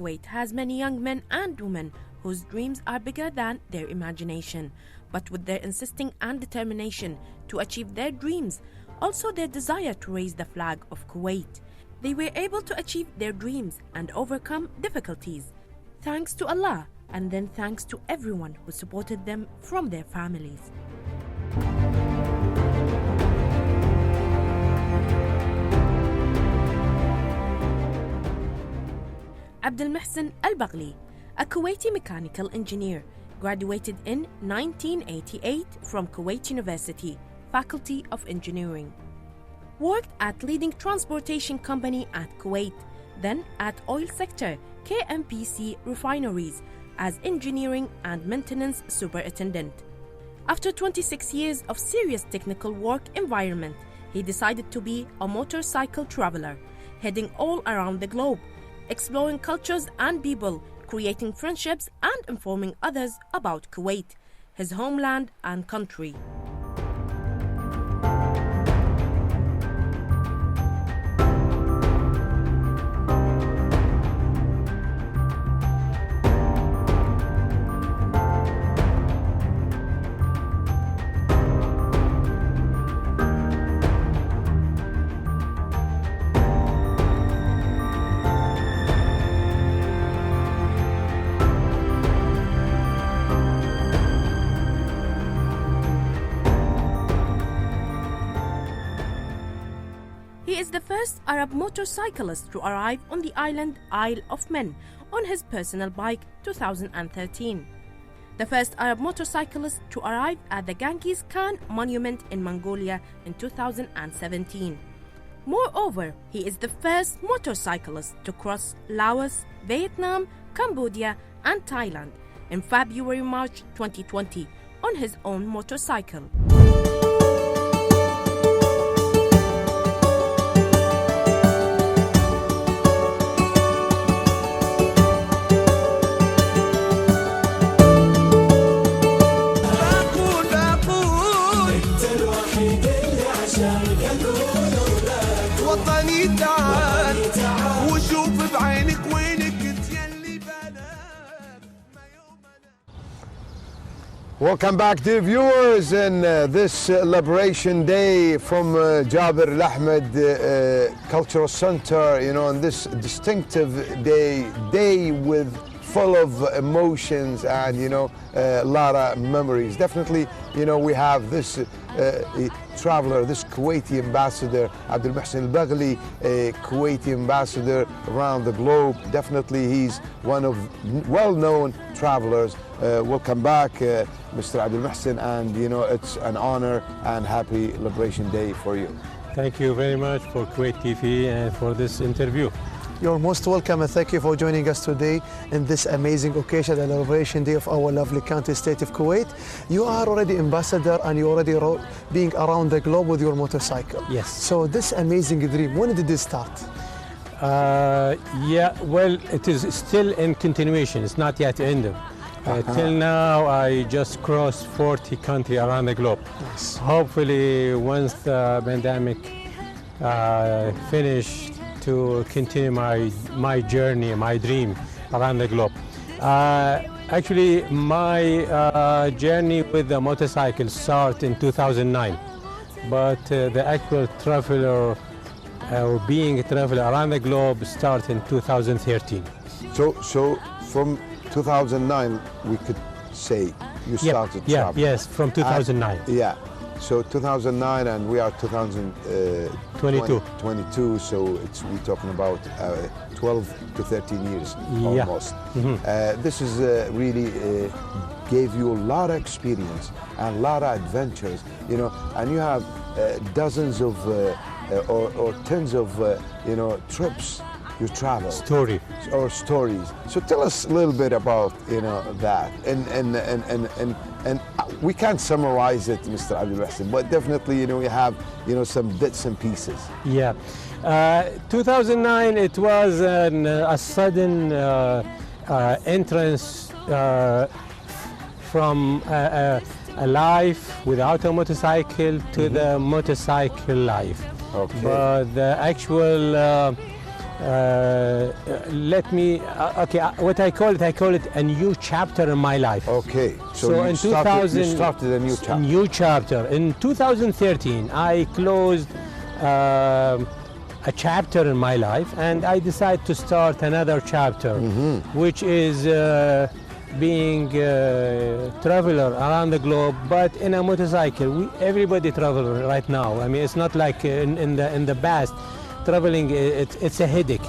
Kuwait has many young men and women whose dreams are bigger than their imagination, but with their insisting and determination to achieve their dreams, also their desire to raise the flag of Kuwait, they were able to achieve their dreams and overcome difficulties. Thanks to Allah, and then thanks to everyone who supported them from their families. Abdul Mohsen Al-Baghli, a Kuwaiti mechanical engineer, graduated in 1988 from Kuwait University, Faculty of Engineering. Worked at leading transportation company at Kuwait, then at oil sector KMPC refineries as engineering and maintenance superintendent. After 26 years of serious technical work environment, he decided to be a motorcycle traveler, heading all around the globe, exploring cultures and people, creating friendships and informing others about Kuwait, his homeland and country. He is the first Arab motorcyclist to arrive on the island Isle of Man on his personal bike 2013. The first Arab motorcyclist to arrive at the Genghis Khan monument in Mongolia in 2017. Moreover, he is the first motorcyclist to cross Laos, Vietnam, Cambodia and Thailand in February-March 2020 on his own motorcycle. Welcome back, dear viewers, in this Liberation Day from Jabir Al-Ahmed Cultural Center, on this distinctive day with full of emotions and, a lot of memories. Definitely, we have this traveler, this Kuwaiti ambassador, Abdul Mohsen Al-Baghli, a Kuwaiti ambassador around the globe. Definitely, he's one of well-known travelers. Welcome back, Mr. Abdul Mohsen, and it's an honor and happy Liberation Day for you. Thank you very much for Kuwait TV and for this interview. You're most welcome, and thank you for joining us today in this amazing occasion, the Liberation Day of our lovely country state of Kuwait. You are already ambassador and you're already being around the globe with your motorcycle. Yes. So this amazing dream, when did it start? Yeah, well, it is still in continuation. It's not yet ended. Till now, I just crossed 40 countries around the globe. Yes. Hopefully, once the pandemic finished, to continue my journey, my dream around the globe. Actually, my journey with the motorcycle started in 2009, but the actual traveler, or being a traveler around the globe, started in 2013. So from 2009, we could say you started traveling. Yes, from 2009. Yeah. So 2009, and we are 2022. So we're talking about 12 to 13 years almost. This is really gave you a lot of experience and a lot of adventures, and you have dozens of or tens of trips you travel. Stories. So tell us a little bit about that, and we can't summarize it, Mr. Abdul Mohsen, but definitely we have some bits and pieces. Yeah, 2009 it was a sudden entrance from a life without a motorcycle to the motorcycle life. Okay. But the actual let me, okay, what I call it a new chapter in my life. Okay, so So you in started a new chapter. New chapter. In 2013, I closed a chapter in my life, and I decided to start another chapter, which is being traveler around the globe, but in a motorcycle. Everybody travel right now. I mean, it's not like in the past. Traveling, it's a headache.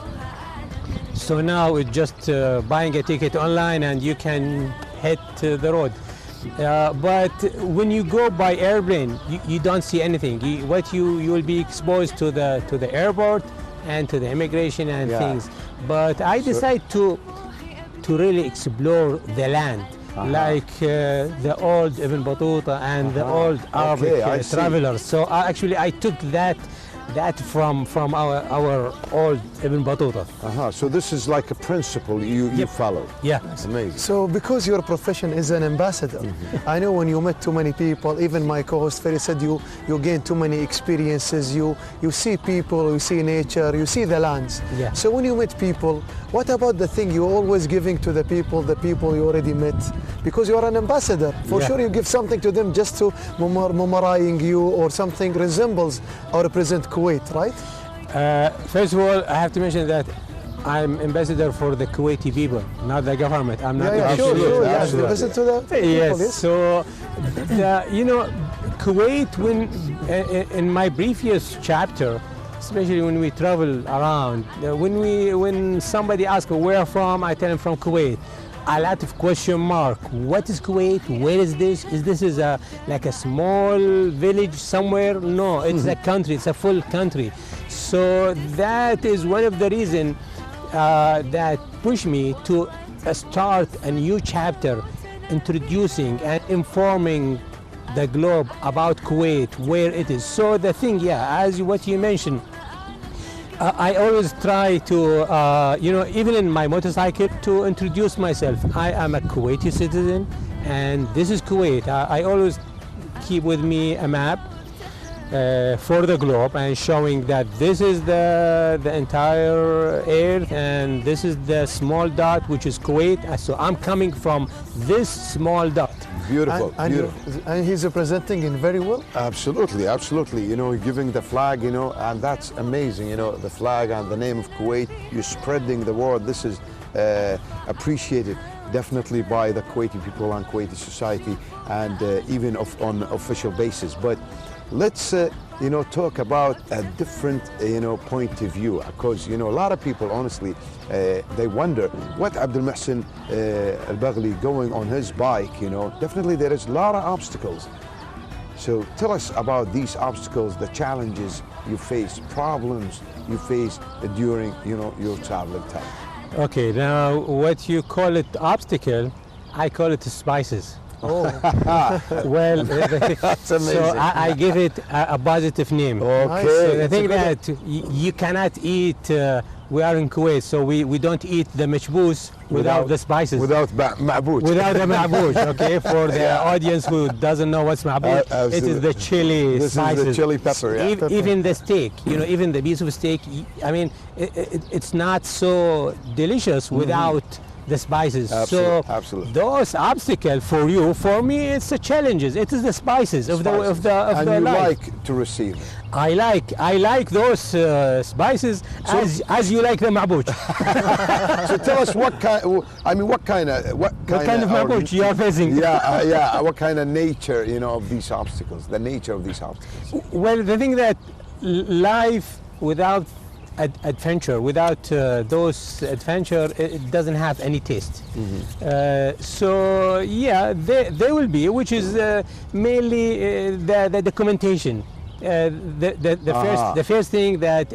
So now it's just buying a ticket online and you can hit the road. But when you go by airplane, you don't see anything. You will be exposed to the airport and to the immigration and things. But I decided to really explore the land, like the old Ibn Battuta and the old Arabic travelers. So actually I took that from our old Ibn Battuta. So this is like a principle you follow. Yeah. It's amazing. So because your profession is an ambassador, I know when you met too many people, even my co-host Ferry said you gain too many experiences, you see people, you see nature, you see the lands. Yeah. So when you meet people, what about the thing you're always giving to the people you already met? Because you are an ambassador. For sure you give something to them just to memorizing you or something resembles or represent Kuwait, right? First of all, I have to mention that I'm ambassador for the Kuwaiti people, not the government. I'm not. Sure. Yes, listen to the people. Yes. So, Kuwait, in my previous chapter, especially when we travel around, when somebody asks where from, I tell them from Kuwait. A lot of question mark. What is Kuwait? Where is this? Is this like a small village somewhere? No, it's a country. It's a full country. So that is one of the reasons that pushed me to start a new chapter, introducing and informing the globe about Kuwait, where it is. So the thing, as what you mentioned, I always try to, even in my motorcycle, to introduce myself. I am a Kuwaiti citizen, and this is Kuwait. I always keep with me a map for the globe and showing that this is the entire earth, and this is the small dot, which is Kuwait. So I'm coming from this small dot. Beautiful, beautiful. And he's representing it very well. Absolutely. Giving the flag, and that's amazing. The flag and the name of Kuwait, you're spreading the word. This is appreciated definitely by the Kuwaiti people and Kuwaiti society, and even on official basis. But let's talk about a different point of view, because a lot of people honestly they wonder what Abdul Mohsen Al-Baghli going on his bike. Definitely there is a lot of obstacles. So tell us about these obstacles, the challenges you face, problems you face during your traveling time. Okay, now what you call it obstacle, I call it spices. Oh, well, that's amazing. So I give it a positive name. Okay. So the thing that you cannot eat, we are in Kuwait, so we don't eat the mashbouz without the spices. Without ma'bouj. Without the ma'bouj, okay? For the audience who doesn't know what's ma'bouj, it is the chili spices. This is the chili pepper, Even the steak, even the piece of steak, I mean, it's not so delicious without the spices. Absolutely. Those obstacles for you, for me, it's the challenges. It is the spices of the and you life. like to receive. I like those spices as you like the ma'bouj. So tell us what kind of ma'bouj you are facing. What kind of nature of these obstacles? The nature of these obstacles. Well, the thing that life without adventure, without those adventure, it doesn't have any taste. So there will be, which is mainly the documentation. The first thing that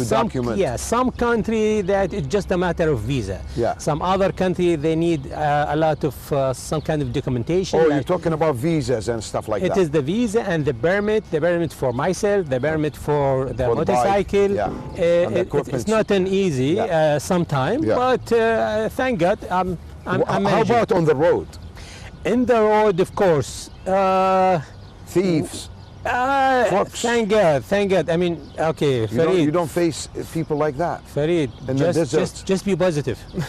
document. Some country that it's just a matter of visa. Some other country they need a lot of some kind of documentation. Oh, you're talking about visas and stuff like that. It is the visa and the permit for myself, the permit for the motorcycle. It's not an easy sometime, but thank God I'm how about on the road? In the road, of course. Thieves. Corpse. Thank God, thank God. I mean, okay, Farid. You don't face people like that. Farid, In the desert. just be positive. Be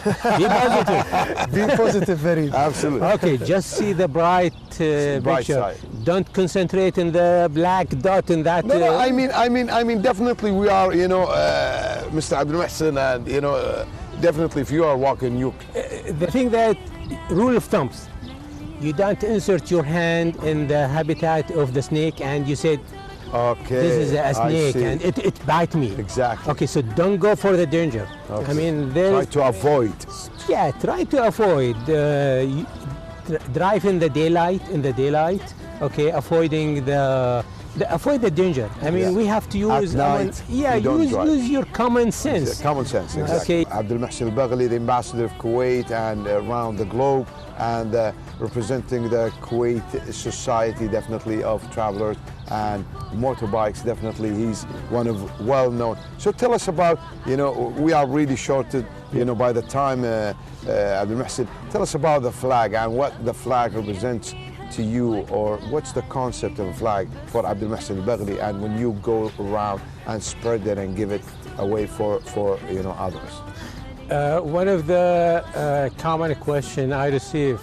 positive. Be positive, Farid. Absolutely. Okay, just see the bright bright picture. side. Don't concentrate in the black dot in that. No, I mean, definitely we are, Mr. Abdul Mohsen, and definitely if you are walking, you. The thing that rule of thumbs, you don't insert your hand in the habitat of the snake and you said, Okay. this is a I snake see. and it bite me. Exactly. Okay, so don't go for the danger. Okay. I mean, Try to avoid. yeah, try to avoid. Drive in the daylight. Okay, avoiding avoid the danger. I mean, Yeah. we have to use. night, you don't drive. use your common sense. Common sense, exactly. Okay. Abdul Mohsen Al-Baghli, the ambassador of Kuwait and around the globe, and representing the Kuwait society, definitely, of travelers and motorbikes. Definitely, he's one of well-known. So tell us about, we are really shorted, by the time, Abdul Mohsen. Tell us about the flag and what the flag represents to you, or what's the concept of a flag for Abdul Mohsen Al-Baghli, and when you go around and spread it and give it away for others. One of the common question I receive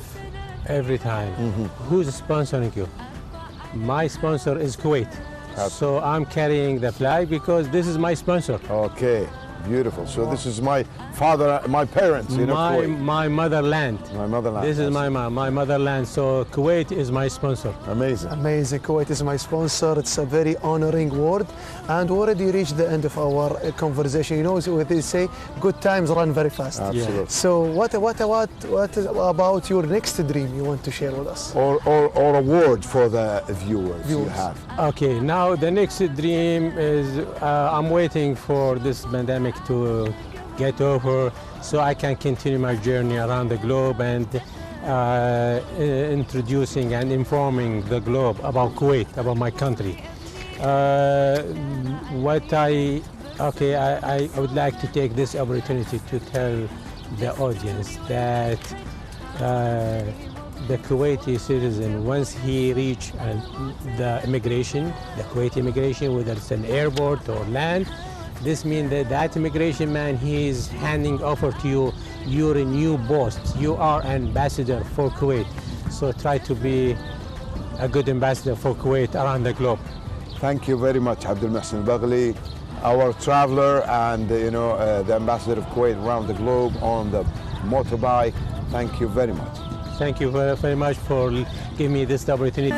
every time, who's sponsoring you? My sponsor is Kuwait. So I'm carrying the flag because this is my sponsor. Okay, beautiful. So this is my father, my parents, Kuwait. My motherland. My motherland. This is my motherland. So Kuwait is my sponsor. Amazing. Amazing. Kuwait is my sponsor. It's a very honoring word. And we already reached the end of our conversation. What they say, good times run very fast. Absolutely. So what about your next dream you want to share with us? Or a word for the viewers you have. Okay, now the next dream is I'm waiting for this pandemic to get over so I can continue my journey around the globe and introducing and informing the globe about Kuwait, about my country. I would like to take this opportunity to tell the audience that the Kuwaiti citizen, once he reach the Kuwaiti immigration, whether it's an airport or land, this means that immigration man, he is handing over to you your new post. You are ambassador for Kuwait. So try to be a good ambassador for Kuwait around the globe. Thank you very much, Abdul Mohsen Al-Baghli, our traveler and the ambassador of Kuwait around the globe on the motorbike. Thank you very much. Thank you very, very much for giving me this opportunity.